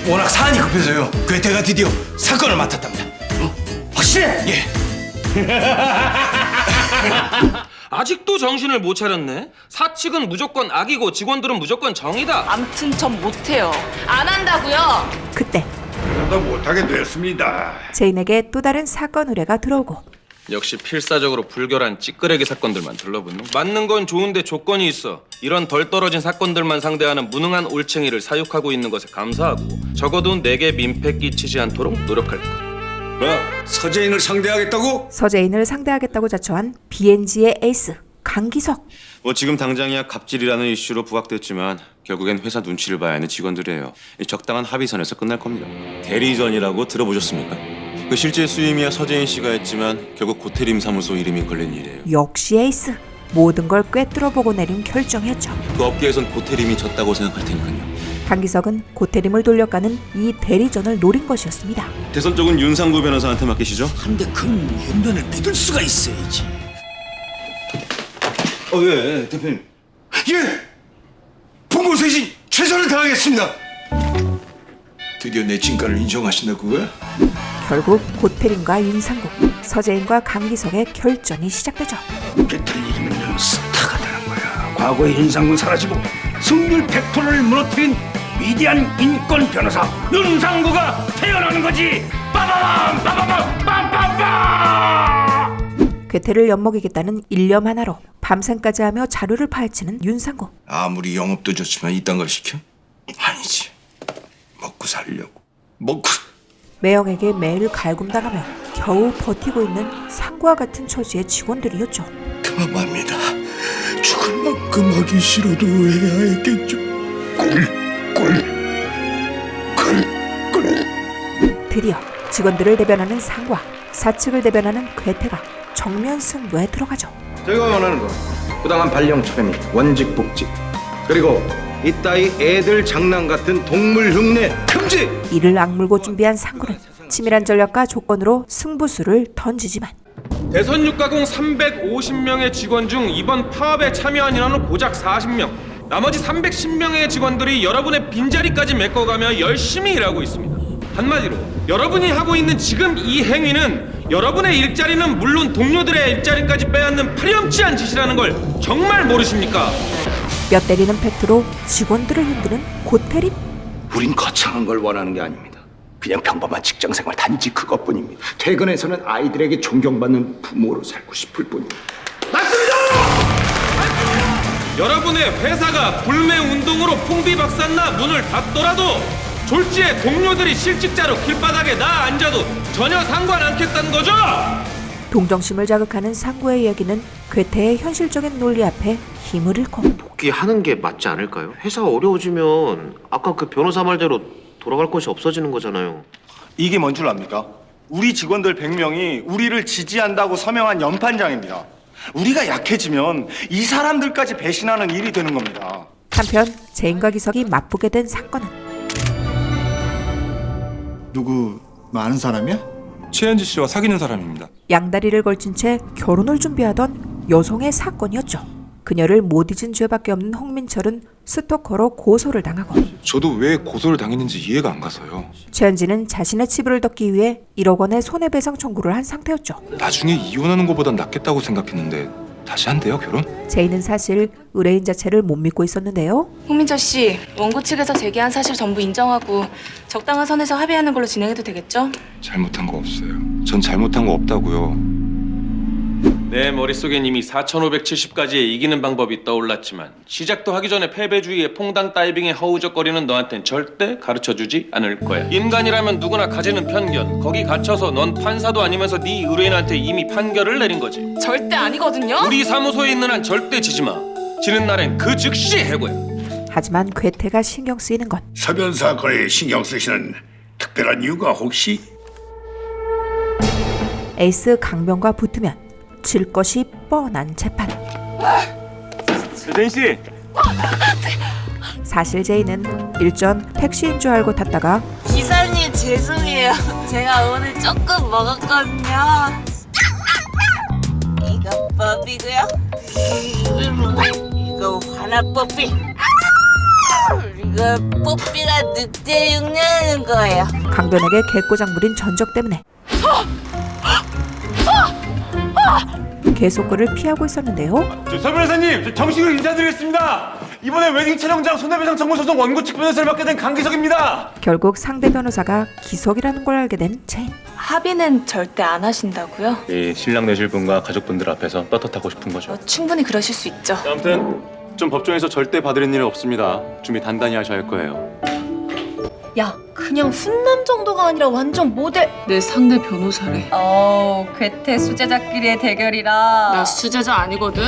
워낙 사안이 급해서요. 괴테가 드디어 사건을 맡았답니다. 확실해? 예. 아직도 정신을 못 차렸네. 사측은 무조건 악이고 직원들은 무조건 정이다. 암튼 전 못해요. 안 한다고요. 그때 저도 못하게 됐습니다. 제인에게 또 다른 사건 의뢰가 들어오고 역시 필사적으로 불결한 찌끄레기 사건들만 둘러붙는. 맞는 건 좋은데 조건이 있어. 이런 덜 떨어진 사건들만 상대하는 무능한 올챙이를 사육하고 있는 것에 감사하고 적어도 내게 민폐 끼치지 않도록 노력할 것. 뭐? 서재인을 상대하겠다고? 서재인을 상대하겠다고 자처한 비엔지의 에이스 강기석. 뭐 지금 당장이야 갑질이라는 이슈로 부각됐지만 결국엔 회사 눈치를 봐야 하는 직원들이에요. 적당한 합의선에서 끝날 겁니다. 대리전이라고 들어보셨습니까? 그 실제 수임이야 서재인 씨가 했지만 결국 고태림 사무소 이름이 걸린 일이에요. 역시 에이스. 모든 걸 꿰뚫어보고 내린 결정이었죠. 그 업계에선 고태림이 졌다고 생각할 테니까요. 강기석은 고태림을 돌려가는 이 대리전을 노린 것이었습니다. 대선 쪽은 윤상구 변호사한테 맡기시죠? 한데 큰 현변을 믿을 수가 있어야지. 예, 대표님. 예! 봉고세신 최선을 다하겠습니다. 드디어 내 진가를 인정하신다 그거야? 결국 고태림과 윤상구, 서재인과 강기석의 결전이 시작되죠. 깨트릴 일이면 스타가 되는 거야. 과거의 윤상군 사라지고 승률 100%를 무너뜨린 위대한 인권 변호사 윤상구가 태어나는 거지. 빠바밤 빠바밤 빰빰빰. 괴테를 엿먹이겠다는 일념 하나로 밤샘까지 하며 자료를 파헤치는 윤상구. 아무리 영업도 좋지만 이딴 걸 시켜? 아니지. 먹고 살려고. 먹고. 매형에게 매일 갈굼당하며 겨우 버티고 있는 상구와 같은 처지의 직원들이었죠. 그만합니다. 죽을 만큼 하기 싫어도 해야 했겠죠. 드디어 직원들을 대변하는 상구와 사측을 대변하는 괴테가 정면 승부에 들어가죠. 제가 원하는 건 부당한 발령 철회 및 원직 복직, 그리고 이따위 애들 장난 같은 동물 흉내 금지! 이를 악물고 준비한 상구는 치밀한 전략과 조건으로 승부수를 던지지만 대선 육가공 350명의 직원 중 이번 파업에 참여한 인원은 고작 40명. 나머지 310명의 직원들이 여러분의 빈자리까지 메꿔가며 열심히 일하고 있습니다. 한마디로 여러분이 하고 있는 지금 이 행위는 여러분의 일자리는 물론 동료들의 일자리까지 빼앗는 파렴치한 짓이라는 걸 정말 모르십니까? 뼈 때리는 팩트로 직원들을 흔드는 고태림. 우린 거창한 걸 원하는 게 아닙니다. 그냥 평범한 직장생활 단지 그것뿐입니다. 퇴근해서는 아이들에게 존경받는 부모로 살고 싶을 뿐입니다. 여러분의 회사가 불매운동으로 풍비박산나 문을 닫더라도 졸지에 동료들이 실직자로 길바닥에 나 앉아도 전혀 상관 않겠다는 거죠? 동정심을 자극하는 상구의 이야기는 괴테의 현실적인 논리 앞에 힘을 잃고 복귀하는 게 맞지 않을까요? 회사가 어려워지면 아까 그 변호사 말대로 돌아갈 곳이 없어지는 거잖아요. 이게 뭔 줄 압니까? 우리 직원들 100명이 우리를 지지한다고 서명한 연판장입니다. 우리가 약해지면 이 사람들까지 배신하는 일이 되는 겁니다. 한편 제인과 기석이 맞붙게 된 사건은 누구 아는 사람이야? 최현지 씨와 사귀는 사람입니다. 양다리를 걸친 채 결혼을 준비하던 여성의 사건이었죠. 그녀를 못 잊은 죄밖에 없는 홍민철은 스토커로 고소를 당하고 저도 왜 고소를 당했는지 이해가 안 가서요. 최현진은 자신의 치부를 덮기 위해 1억 원의 손해배상 청구를 한 상태였죠. 나중에 이혼하는 것보단 낫겠다고 생각했는데 다시 한대요, 결혼? 제인은 사실 의뢰인 자체를 못 믿고 있었는데요. 홍민철 씨, 원고 측에서 제기한 사실 전부 인정하고 적당한 선에서 합의하는 걸로 진행해도 되겠죠? 잘못한 거 없어요. 전 잘못한 거 없다고요. 내 머릿속엔 이미 4570까지의 이기는 방법이 떠올랐지만 시작도 하기 전에 패배주의에 퐁당 다이빙에 허우적거리는 너한텐 절대 가르쳐주지 않을 거야. 인간이라면 누구나 가지는 편견. 거기 갇혀서 넌 판사도 아니면서 네 의뢰인한테 이미 판결을 내린 거지. 절대 아니거든요? 우리 사무소에 있는 한 절대 지지 마. 지는 날엔 그 즉시 해고야. 하지만 괴테가 신경 쓰이는 건 서변 사건에 신경 쓰시는 특별한 이유가 혹시? 에이스 강병과 붙으면 질 것이 뻔한 재판. 제인 씨. 사실 제인은 일전 택시인 줄 알고 탔다가 기사님 죄송해요. 제가 오늘 조금 먹었거든요. 이거 뽀삐고요. 이거 화나 뽀삐. 이거 뽀삐가 늑대 흉내내는 거예요. 강변에게 개꼬장 부린 전적 때문에 계속 그를 피하고 있었는데요. 서 변호사님, 저 정식으로 인사드리겠습니다. 이번에 웨딩 촬영장 손해배상 청구 소송 원고 측 변호사를 맡게 된 강기석입니다. 결국 상대 변호사가 기석이라는 걸 알게 된 제인. 합의는 절대 안 하신다고요? 이 신랑 되실 분과 가족분들 앞에서 떳떳하고 싶은 거죠. 충분히 그러실 수 있죠. 아무튼 좀 법정에서 절대 봐드리는 일은 없습니다. 준비 단단히 하셔야 할 거예요. 야, 그냥 훈남 정도가 아니라 완전 모델. 내 상대 변호사래. 괴테 수제자끼리의 대결이라. 나 수제자 아니거든?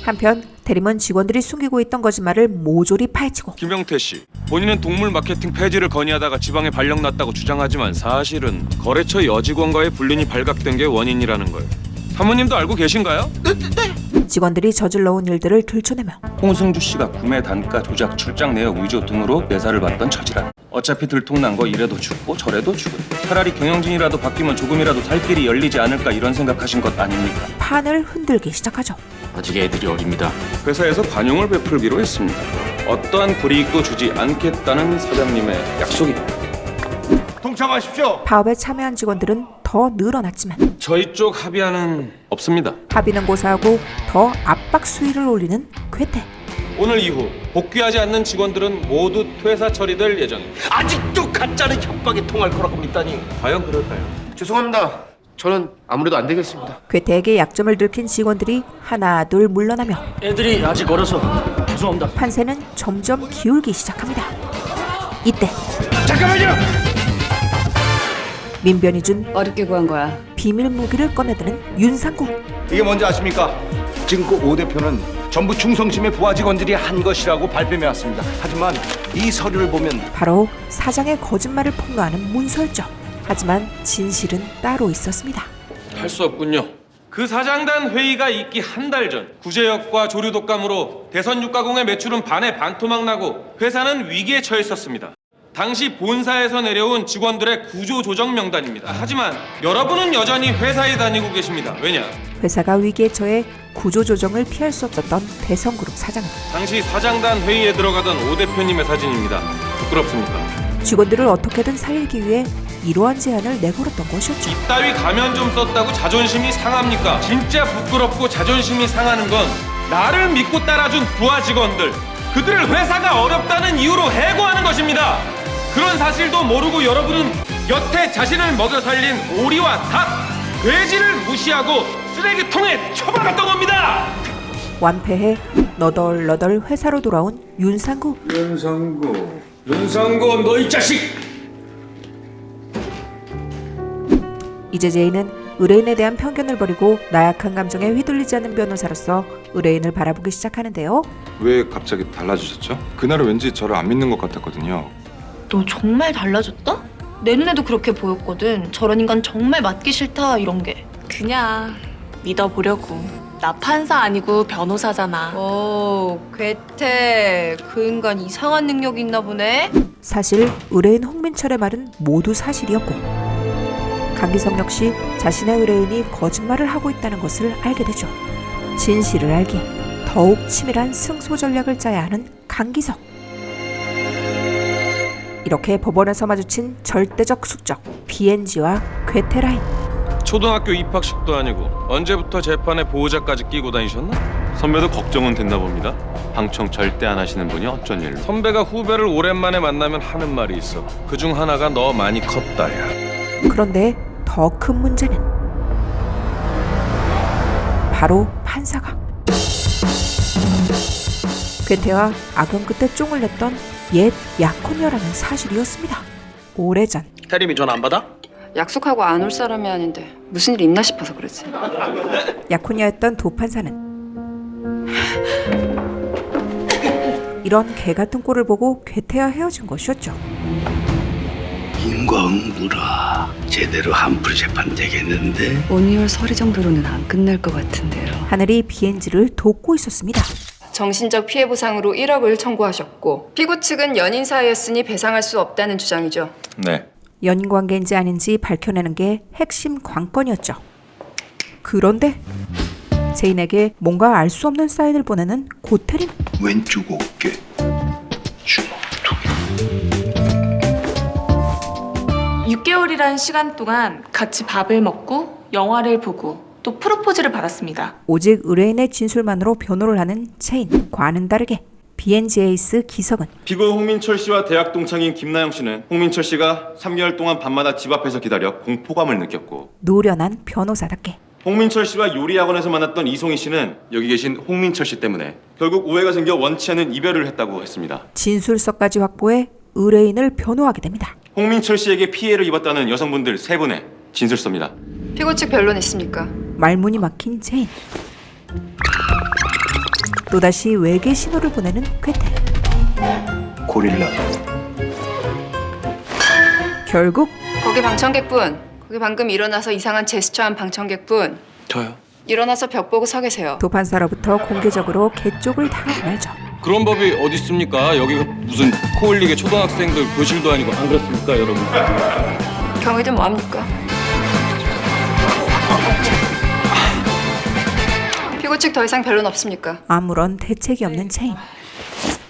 한편 대림은 직원들이 숨기고 있던 거짓말을 모조리 파헤치고 김영태 씨, 본인은 동물 마케팅 폐지를 건의하다가 지방에 발령 났다고 주장하지만 사실은 거래처 여직원과의 불륜이 발각된 게 원인이라는 걸 사모님도 알고 계신가요? 직원들이 저질러온 일들을 들춰내며 홍승주 씨가 구매 단가 조작, 출장 내역 위조 등으로 매사를 받던 처지라. 어차피 들통난 거 이래도 죽고 저래도 죽고 차라리 경영진이라도 바뀌면 조금이라도 살 길이 열리지 않을까 이런 생각하신 것 아닙니까? 판을 흔들기 시작하죠. 아직 애들이 어립니다. 회사에서 관용을 베풀기로 했습니다. 어떠한 불이익도 주지 않겠다는 사장님의 약속입니다. 동참하십시오. 파업에 참여한 직원들은 더 늘어났지만 저희 쪽 합의안은 없습니다. 합의는 고사하고 더 압박 수위를 올리는 괴테. 오늘 이후 복귀하지 않는 직원들은 모두 퇴사 처리될 예정입니다. 아직도 가짜는 협박에 통할 거라고 믿다니. 과연 그럴까요? 죄송합니다. 저는 아무래도 안 되겠습니다. 괴테에게 약점을 들킨 직원들이 하나 둘 물러나며 애들이 아직 어려서 죄송합니다. 판세는 점점 기울기 시작합니다. 이때 잠깐만요. 민변이 준 어렵게 구한 거야. 비밀 무기를 꺼내드는 윤상구. 이게 뭔지 아십니까? 지금 그 오 대표는 전부 충성심의 부하 직원들이 한 것이라고 발뺌해 왔습니다. 하지만 이 서류를 보면 바로 사장의 거짓말을 폭로하는 문서였죠. 하지만 진실은 따로 있었습니다. 할 수 없군요. 그 사장단 회의가 있기 한 달 전 구제역과 조류 독감으로 대선 유가공의 매출은 반에 반토막 나고 회사는 위기에 처했었습니다. 당시 본사에서 내려온 직원들의 구조조정 명단입니다. 하지만 여러분은 여전히 회사에 다니고 계십니다. 왜냐? 회사가 위기에 처해 구조조정을 피할 수 없었던 대성그룹 사장은 당시 사장단 회의에 들어가던 오 대표님의 사진입니다. 부끄럽습니까? 직원들을 어떻게든 살리기 위해 이러한 제안을 내걸었던 것이었죠. 이따위 가면 좀 썼다고 자존심이 상합니까? 진짜 부끄럽고 자존심이 상하는 건 나를 믿고 따라준 부하 직원들, 그들을 회사가 어렵다는 이유로 해고하는 것입니다. 그런 사실도 모르고 여러분은 여태 자신을 먹여 살린 오리와 닭, 돼지를 무시하고 쓰레기통에 처박았던 겁니다. 완패해 너덜너덜 회사로 돌아온 윤상구. 윤상구 너 이 자식! 이제 제인은 의뢰인에 대한 편견을 버리고 나약한 감정에 휘둘리지 않는 변호사로서 의뢰인을 바라보기 시작하는데요. 왜 갑자기 달라지셨죠? 그날은 왠지 저를 안 믿는 것 같았거든요. 너 정말 달라졌다? 내 눈에도 그렇게 보였거든. 저런 인간 정말 맞기 싫다 이런 게. 그냥 믿어보려고. 나 판사 아니고 변호사잖아. 오, 괴테. 그 인간 이상한 능력이 있나 보네. 사실 의뢰인 홍민철의 말은 모두 사실이었고 강기석 역시 자신의 의뢰인이 거짓말을 하고 있다는 것을 알게 되죠. 진실을 알기에 더욱 치밀한 승소 전략을 짜야 하는 강기석. 이렇게 법원에서 마주친 절대적 숙적 BNG와 괴테라인. 초등학교 입학식도 아니고 언제부터 재판에 보호자까지 끼고 다니셨나? 선배도 걱정은 됐나 봅니다. 방청 절대 안 하시는 분이 어쩐 일로. 선배가 후배를 오랜만에 만나면 하는 말이 있어. 그중 하나가 너 많이 컸다 야. 그런데 더 큰 문제는 바로 판사가. 괴테와 악연 끝에 쫑을 냈던 옛 약혼녀라는 사실이었습니다. 오래전. 태림이 전화 안 받아? 약속하고 안 올 사람이 아닌데 무슨 일 있나 싶어서 그러지. 약혼녀였던 도판사는 이런 개같은 꼴을 보고 괴테와 헤어진 것이었죠. 인과응보라. 제대로 한풀 재판 되겠는데? 5월 서리 정도로는 안 끝날 것 같은데요. 하늘이 BNG를 돕고 있었습니다. 정신적 피해 보상으로 1억을 청구하셨고 피고 측은 연인 사이였으니 배상할 수 없다는 주장이죠. 네. 연인 관계인지 아닌지 밝혀내는 게 핵심 관건이었죠. 그런데 제인에게 뭔가 알 수 없는 사인을 보내는 고태림. 왼쪽 어깨. 6개월이라는 시간 동안 같이 밥을 먹고 영화를 보고 또 프로포즈를 받았습니다. 오직 의뢰인의 진술만으로 변호를 하는 체인. 과는 다르게 BNG 에이스 기석은 피고 홍민철 씨와 대학 동창인 김나영 씨는 홍민철 씨가 3개월 동안 밤마다 집 앞에서 기다려 공포감을 느꼈고, 노련한 변호사답게 홍민철 씨와 요리학원에서 만났던 이송희 씨는 여기 계신 홍민철 씨 때문에 결국 오해가 생겨 원치 않은 이별을 했다고 했습니다. 진술서까지 확보해 의뢰인을 변호하게 됩니다. 홍민철 씨에게 피해를 입었다는 여성분들 3분의 진술서입니다. 피고 측 변론 있습니까? 말문이 막힌 제인. 또다시 외계 신호를 보내는 괴테. 고릴라. 결국 거기 방청객분. 거기 방금 일어나서 이상한 제스처한 방청객분. 저요. 일어나서 벽 보고 서 계세요. 도판사로부터 공개적으로 개쪽을 당하고 말죠. 그런 법이 어디 있습니까? 여기가 무슨 코올릭의 초등학생들 교실도 아니고. 안 그렇습니까, 여러분? 경위는 뭐합니까? 피고 측 더 이상 변론 없습니까? 아무런 대책이 없는 체인.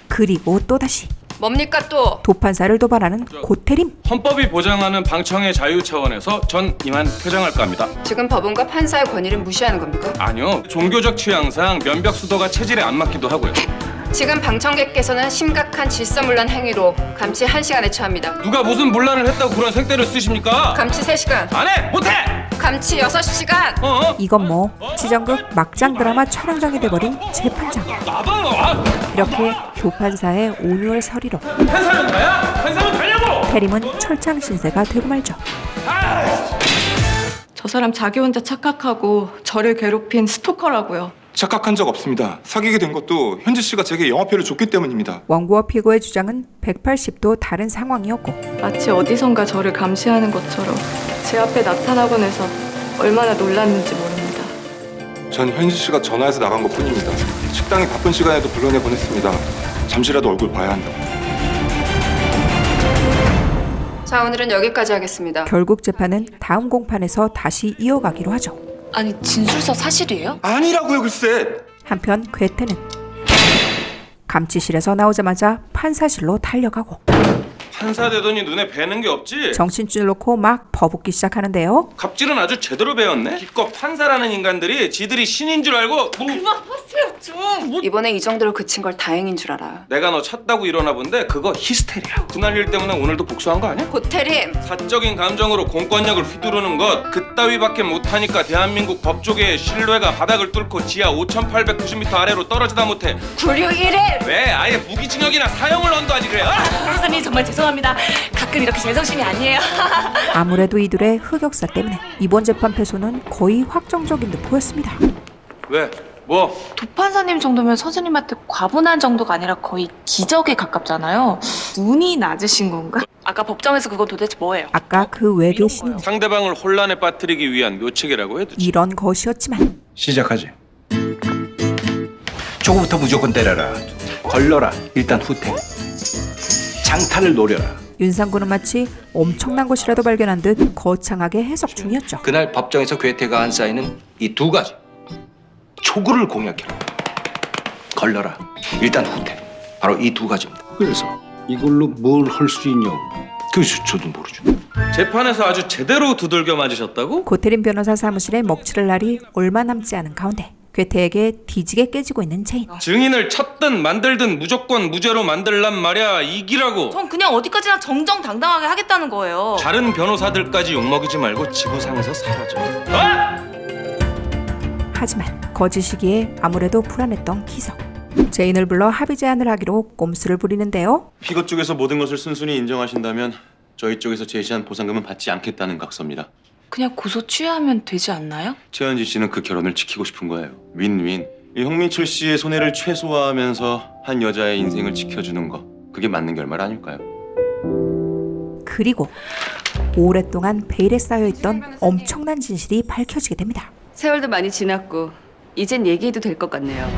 그리고 또다시 뭡니까 또? 도판사를 도발하는 고태림. 헌법이 보장하는 방청의 자유 차원에서 전 이만 퇴장할까 합니다. 지금 법원과 판사의 권위를 무시하는 겁니까? 아니요. 종교적 취향상 면벽 수도가 체질에 안 맞기도 하고요. 지금 방청객께서는 심각한 질서문란 행위로 감치 1시간에 처합니다. 누가 무슨 문란을 했다고 그런 생떼를 쓰십니까? 감치 3시간. 안 해! 못해! 감치 6시간. 이건 뭐 지정극 막장 드라마 촬영장이 돼버린 재판장. 나봐요! 이렇게 도판사의 온유월 서리로 판사는 나야? 판사는 가냐고! 태림은 철창 신세가 되고 말죠. 저 사람 자기 혼자 착각하고 저를 괴롭힌 스토커라고요. 착각한 적 없습니다. 사귀게 된 것도 현지 씨가 제게 영화표를 줬기 때문입니다. 원고와 피고의 주장은 180도 다른 상황이었고, 마치 어디선가 저를 감시하는 것처럼 제 앞에 나타나곤 해서 얼마나 놀랐는지 모릅니다. 전 현지 씨가 전화해서 나간 것뿐입니다. 식당이 바쁜 시간에도 불러내 보냈습니다. 잠시라도 얼굴 봐야 한다고. 자, 오늘은 여기까지 하겠습니다. 결국 재판은 다음 공판에서 다시 이어가기로 하죠. 아니 진술서 사실이에요? 아니라고요, 글쎄. 한편 괴테는 감치실에서 나오자마자 판사실로 달려가고 판사 되더니 눈에 뵈는 게 없지? 정신줄 놓고 막 퍼붓기 시작하는데요. 갑질은 아주 제대로 배웠네? 기껏 판사라는 인간들이 지들이 신인 줄 알고 그만 하세요 좀. 이번에 이 정도로 그친 걸 다행인 줄 알아. 내가 너 찾다고 일어나 본데 그거 히스테리야. 그날 일 때문에 오늘도 복수한 거 아니야? 고태림. 사적인 감정으로 공권력을 휘두르는 것 그따위밖에 못하니까 대한민국 법조계의 신뢰가 바닥을 뚫고 지하 5,890m 아래로 떨어지다 못해. 구류 1일. 왜 아예 무기징역이나 사형을 언도하지 그래? 판사님 정말 죄송합니다. 가끔 이렇게 제정신이 아니에요. 아무래도 이들의 흑역사 때문에 이번 재판 패소는 거의 확정적인 듯 보였습니다. 왜? 뭐? 도판사님 정도면 선생님한테 과분한 정도가 아니라 거의 기적에 가깝잖아요. 눈이 낮으신 건가? 아까 법정에서 그건 도대체 뭐예요? 아까 그 외계 신호, 상대방을 혼란에 빠뜨리기 위한 묘책이라고 해도 이런 것이었지만 시작하지. 초구부터 무조건 때려라. 걸러라. 일단 후퇴. 장탄을 노려라. 윤상구는 마치 엄청난 것이라도 발견한 듯 거창하게 해석 중이었죠. 그날 법정에서 괴테가 한 사인은 이 2가지. 초구를 공략해라. 걸러라. 일단 후퇴. 바로 이 두 가지입니다. 그래서 이걸로 뭘 할 수 있냐고. 그것이 저도 모르죠. 재판에서 아주 제대로 두들겨 맞으셨다고? 고태림 변호사 사무실에 먹칠할 날이 얼마 남지 않은 가운데 괴테에게 뒤지게 깨지고 있는 제인. 증인을 쳤든 만들든 무조건 무죄로 만들란 말이야. 이기라고. 전 그냥 어디까지나 정정당당하게 하겠다는 거예요. 다른 변호사들까지 욕먹이지 말고 지구상에서 사라져. 하지만 거짓이기에 아무래도 불안했던 기석. 제인을 불러 합의 제안을 하기로 꼼수를 부리는데요. 피고 쪽에서 모든 것을 순순히 인정하신다면 저희 쪽에서 제시한 보상금은 받지 않겠다는 각서입니다. 그냥 고소 취하하면 되지 않나요? 최현지 씨는 그 결혼을 지키고 싶은 거예요. 윈윈. 이 홍민철 씨의 손해를 최소화하면서 한 여자의 인생을 지켜주는 거, 그게 맞는 결말 아닐까요? 그리고 오랫동안 베일에 쌓여있던 엄청난 진실이 밝혀지게 됩니다. 세월도 많이 지났고 이젠 얘기해도 될 것 같네요.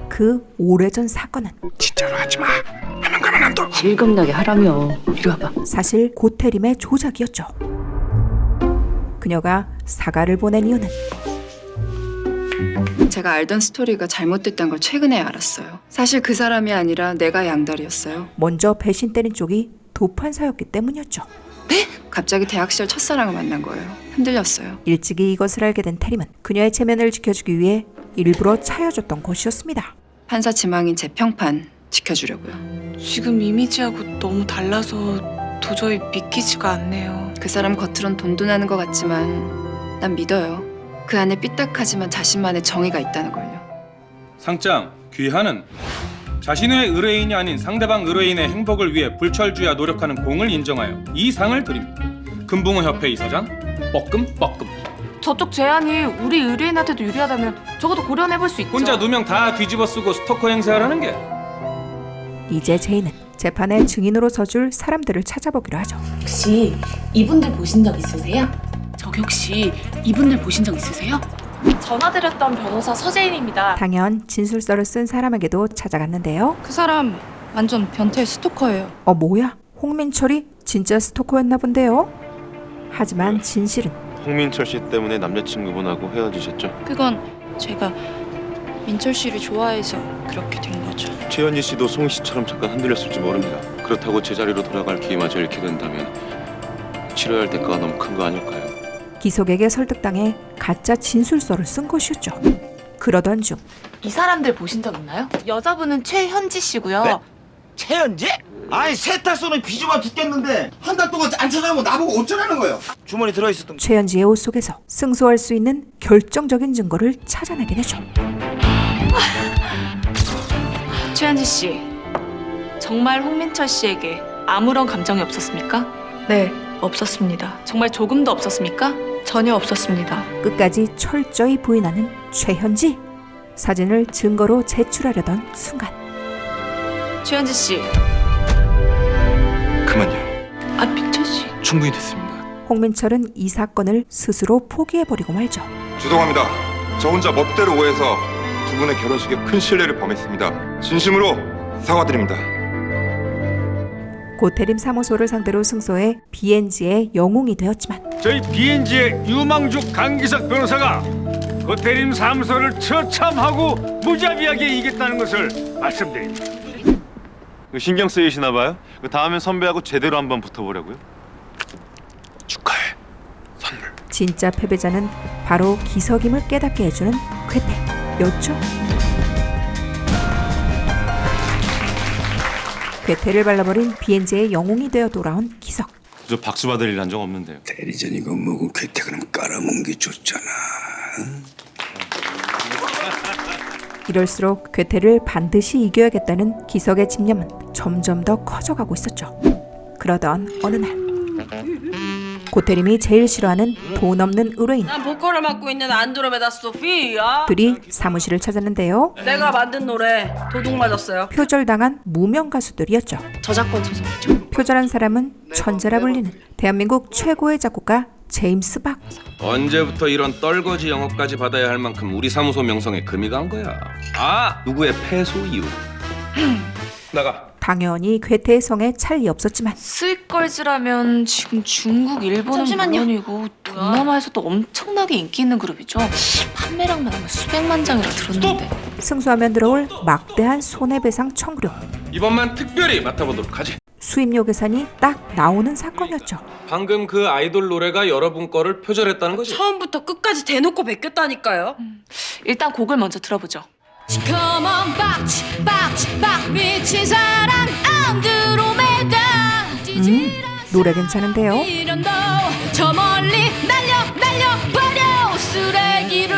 그 오래전 사건은 진짜로 하지 마. 하면 가만 안 둬. 질겁나게 하라며. 이리 와봐. 사실 고태림의 조작이었죠. 그녀가 사과를 보낸 이유는 제가 알던 스토리가 잘못됐다는 걸 최근에 알았어요. 사실 그 사람이 아니라 내가 양다리였어요. 먼저 배신 때린 쪽이 도판사였기 때문이었죠. 네? 갑자기 대학 시절 첫사랑을 만난 거예요. 흔들렸어요. 일찍이 이것을 알게 된 태림은 그녀의 체면을 지켜주기 위해 일부러 차여줬던 것이었습니다. 판사 지망인 제 평판 지켜주려고요. 지금 이미지하고 너무 달라서 도저히 믿기지가 않네요. 그 사람 겉으론 돈돈하는 것 같지만 난 믿어요. 그 안에 삐딱하지만 자신만의 정의가 있다는 걸요. 상장 귀하는 자신의 의뢰인이 아닌 상대방 의뢰인의 행복을 위해 불철주야 노력하는 공을 인정하여 이 상을 드립니다. 금붕어 협회 이사장 뻐끔뻐끔. 저쪽 제안이 우리 의뢰인한테도 유리하다면 적어도 고려해볼 수 있죠. 혼자 누명 다 뒤집어 쓰고 스토커 행세하라는 게. 이제 제인은 재판에 증인으로 서줄 사람들을 찾아보기로 하죠. 혹시 이분들 보신 적 있으세요? 저기 혹시 이분들 보신 적 있으세요? 전화드렸던 변호사 서재인입니다. 당연 진술서를 쓴 사람에게도 찾아갔는데요. 그 사람 완전 변태 스토커예요. 뭐야? 홍민철이 진짜 스토커였나 본데요. 하지만 진실은 홍민철 씨 때문에 남자친구분하고 헤어지셨죠? 그건 제가 민철 씨를 좋아해서 그렇게 된 거죠. 최현지 씨도 송 씨처럼 잠깐 흔들렸을지 모릅니다. 그렇다고 제자리로 돌아갈 기회마저 잃게 된다면 치러야 할 대가가 너무 큰 거 아닐까요? 기석에게 설득당해 가짜 진술서를 쓴 것이었죠. 그러던 중 이 사람들 보신 적 있나요? 여자분은 최현지 씨고요. 네? 최현지? 아니 세탁소는 비주가 죽겠는데 한 달 동안 안 찾아오면 나보고 어쩌라는 거예요? 주머니 들어있었던 최현지의 옷 속에서 승소할 수 있는 결정적인 증거를 찾아내게 되죠. 최현지 씨, 정말 홍민철 씨에게 아무런 감정이 없었습니까? 네, 없었습니다. 정말 조금도 없었습니까? 전혀 없었습니다. 끝까지 철저히 부인하는 최현지. 사진을 증거로 제출하려던 순간 최현지 씨. 그만요. 민철 씨. 충분히 됐습니다. 홍민철은 이 사건을 스스로 포기해버리고 말죠. 죄송합니다. 저 혼자 멋대로 오해해서 두 분의 결혼식에 큰 실례를 범했습니다. 진심으로 사과드립니다. 고태림 사무소를 상대로 승소해 BNG의 영웅이 되었지만 저희 BNG의 유망주 강기석 변호사가 고태림 사무소를 처참하고 무자비하게 이겼다는 것을 말씀드립니다. 신경 쓰이시나 봐요? 다음엔 선배하고 제대로 한번 붙어보려고요. 축하해. 선물. 진짜 패배자는 바로 기석임을 깨닫게 해주는 괴테였죠. 괴테를 발라버린 BNG의 영웅이 되어 돌아온 기석. 저 박수 받을 일 한 적 없는데요. 대리전이고 뭐고 괴테 그럼 깔아먹은 게 좋잖아. 이럴수록 괴테를 반드시 이겨야겠다는 기석의 집념은 점점 더 커져가고 있었죠. 그러던 어느 날 고태림이 제일 싫어하는 돈 없는 의뢰인 난 보컬을 맡고 있는 안드로메다 소피야. 들이 사무실을 찾았는데요. 내가 만든 노래 도둑 맞았어요. 표절당한 무명 가수들이었죠. 저작권 소송이죠. 표절한 사람은 천재라 불리는 대한민국 최고의 작곡가 제임스 박. 언제부터 이런 떨거지 영업까지 받아야 할 만큼 우리 사무소 명성에 금이 간 거야. 누구의 패소 이유. 나가. 당연히 괴테의 성에 찰리 없었지만 스윗걸즈라면 지금 중국, 일본은 물론이고 동남아에서도 엄청나게 인기 있는 그룹이죠. 판매량만 하면 수백만 장이라 들었는데. 승소하면 들어올 막대한 손해배상 청구료. 이번만 특별히 맡아보도록 하지. 수입료 계산이 딱 나오는 사건이었죠. 방금 그 아이돌 노래가 여러분 거를 표절했다는 거지? 처음부터 끝까지 대놓고 베꼈다니까요. 일단 곡을 먼저 들어보죠. Come on, 박 미친 사랑 안드로메다. 노래 괜찮은데요? 미련도 저 멀리 날려버려 쓰레기로.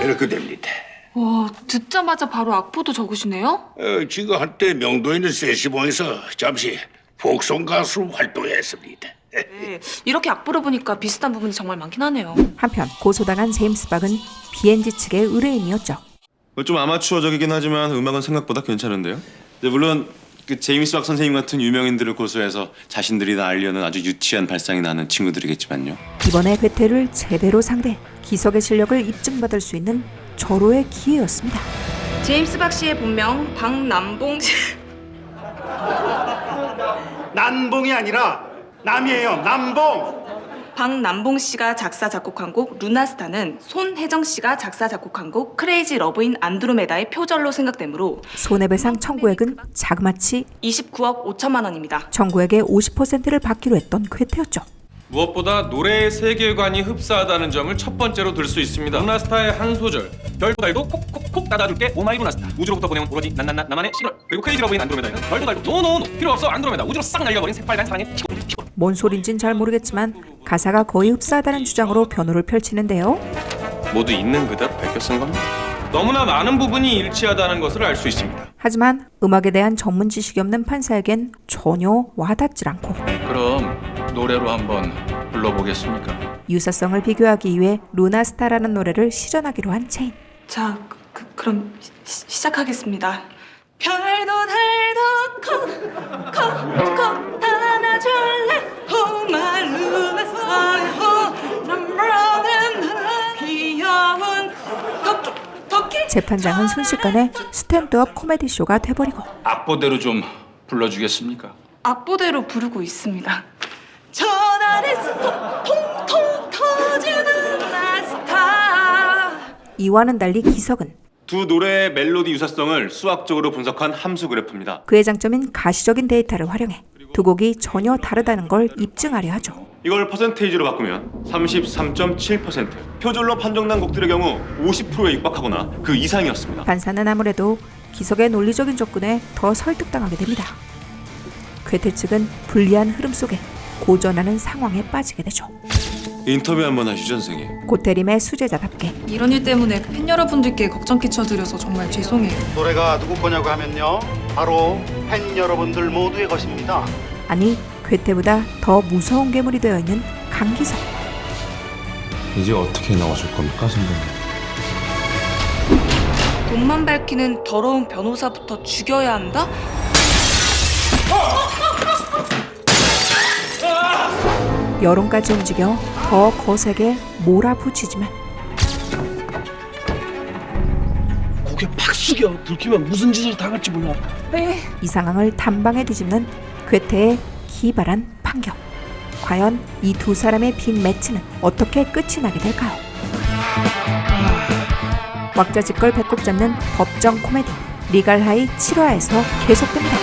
이렇게 됩니다. 와, 듣자마자 바로 악보도 적으시네요? 지가 한때 명도에 있는 세시봉에서 잠시 복송 가수로 활동했습니다. 네, 이렇게 악보를 보니까 비슷한 부분이 정말 많긴 하네요. 한편 고소당한 제임스 박은 B&G 측의 의뢰인이었죠. 좀 아마추어적이긴 하지만 음악은 생각보다 괜찮은데요. 물론 그 제임스 박 선생님 같은 유명인들을 고소해서 자신들이 다 알려는 아주 유치한 발상이 나는 친구들이겠지만요. 이번에 괴테를 제대로 상대, 기석의 실력을 입증받을 수 있는 절호의 기회였습니다. 제임스 박 씨의 본명 박남봉 씨. 난봉이 아니라 남이에요. 남봉. 박남봉 씨가 작사 작곡한 곡 루나스타는 손혜정 씨가 작사 작곡한 곡 크레이지 러브인 안드로메다의 표절로 생각되므로 손해배상 청구액은 자그마치 29억 5천만 원입니다. 청구액의 50%를 받기로 했던 괴테였죠. 무엇보다 노래의 세계관이 흡사하다는 점을 첫 번째로 들 수 있습니다. 루나스타의 한 소절. 별도 달도 콕콕콕 닫아줄게 오마이 루나스타. 우주로부터 보내온 오로지 난난난 나만의 시골. 그리고 크레이지 러브인 안드로메다에는 별도 달도 노노노 필요 없어 안드로메다 우주로 싹 날려버린 새빨간 사랑의 피곤. 뭔 소린진 잘 모르겠지만 가사가 거의 흡사하다는 주장으로 변호를 펼치는데요. 모두 있는 그대로 베껴 쓴 겁니다. 너무나 많은 부분이 일치하다는 것을 알 수 있습니다. 하지만 음악에 대한 전문 지식이 없는 판사에겐 전혀 와닿질 않고 그럼 노래로 한번 불러보겠습니까? 유사성을 비교하기 위해 루나스타라는 노래를 실현하기로 한 체인. 자, 그럼 시작하겠습니다. 별도 달도 콕콕콕 안아줄래 오마이 루나스타 귀여운 토끼. 재판장은 순식간에 스탠드업 코미디 쇼가 돼버리고 악보대로 좀 불러주겠습니까? 악보대로 부르고 있습니다. 전화에서 통통 터지는 루나스타. 이와는 달리 기석은 두 노래의 멜로디 유사성을 수학적으로 분석한 함수 그래프입니다. 그의 장점인 가시적인 데이터를 활용해 두 곡이 전혀 다르다는 걸 입증하려 하죠. 이걸 퍼센테이지로 바꾸면 33.7%. 표절로 판정난 곡들의 경우 50%에 육박하거나 그 이상이었습니다. 판사는 아무래도 기석의 논리적인 접근에 더 설득당하게 됩니다. 괴테 측은 불리한 흐름 속에 고전하는 상황에 빠지게 되죠. 인터뷰 한번 하시죠, 선생님. 고테림의 수제자답게 이런 일 때문에 팬 여러분들께 걱정 끼쳐드려서 정말 죄송해요. 노래가 누구 거냐고 하면요, 바로 팬 여러분들 모두의 것입니다. 아니 괴테보다 더 무서운 괴물이 되어 있는 강기석. 이제 어떻게 나와줄 겁니까, 선생님? 돈만 밝히는 더러운 변호사부터 죽여야 한다? 여론까지 움직여 더 거세게 몰아붙이지만 고개 팍 숙여. 들키면 무슨 짓을 당할지 몰라. 네. 이 상황을 단방에 뒤집는 괴테의 기발한 판결. 과연 이 두 사람의 빅 매치는 어떻게 끝이 나게 될까요? 왁자지껄 배꼽 잡는 법정 코미디 리갈하이 7화에서 계속됩니다.